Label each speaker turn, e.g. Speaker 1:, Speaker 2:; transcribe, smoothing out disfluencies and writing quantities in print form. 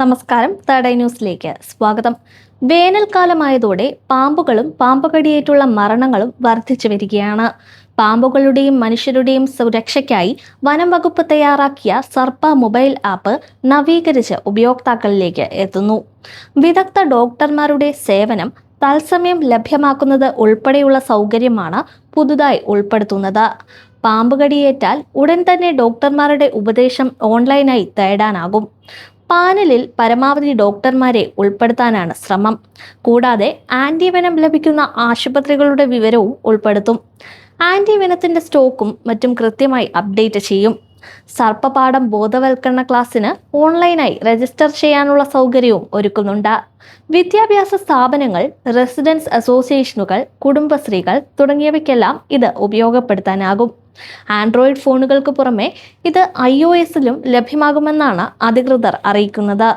Speaker 1: നമസ്കാരം, third eye ന്യൂസിലേക്ക് സ്വാഗതം. വേനൽക്കാലമായതോടെ പാമ്പുകളും പാമ്പുകടിയേറ്റുള്ള മരണങ്ങളും വർദ്ധിച്ചു വരികയാണ്. പാമ്പുകളുടെയും മനുഷ്യരുടെയും സുരക്ഷയ്ക്കായി വനം വകുപ്പ് തയ്യാറാക്കിയ സർപ്പ മൊബൈൽ ആപ്പ് നവീകരിച്ച് ഉപയോക്താക്കളിലേക്ക് എത്തുന്നു. വിദഗ്ധ ഡോക്ടർമാരുടെ സേവനം തത്സമയം ലഭ്യമാക്കുന്നത് ഉൾപ്പെടെയുള്ള സൗകര്യമാണ് പുതുതായി ഉൾപ്പെടുത്തുന്നത്. പാമ്പുകടിയേറ്റാൽ ഉടൻ തന്നെ ഡോക്ടർമാരുടെ ഉപദേശം ഓൺലൈനായി തേടാനാകും. പാനലിൽ പരമാവധി ഡോക്ടർമാരെ ഉൾപ്പെടുത്താനാണ് ശ്രമം. കൂടാതെ ആന്റിവെനം ലഭിക്കുന്ന ആശുപത്രികളുടെ വിവരവും ഉൾപ്പെടുത്തും. ആന്റിവെനത്തിന്റെ സ്റ്റോക്കും മറ്റും കൃത്യമായി അപ്ഡേറ്റ് ചെയ്യും. സർപ്പപാഠം ബോധവൽക്കരണ ക്ലാസ്സിന് ഓൺലൈനായി രജിസ്റ്റർ ചെയ്യാനുള്ള സൗകര്യവും ഒരുക്കുന്നുണ്ട്. വിദ്യാഭ്യാസ സ്ഥാപനങ്ങൾ, റെസിഡൻസ് അസോസിയേഷനുകൾ, കുടുംബശ്രീകൾ തുടങ്ങിയവയ്ക്കെല്ലാം ഇത് ഉപയോഗപ്പെടുത്താനാകും. ആൻഡ്രോയിഡ് ഫോണുകൾക്ക് പുറമെ ഇത് iOS-ലും ലഭ്യമാകുമെന്നാണ് അധികൃതർ അറിയിക്കുന്നത്.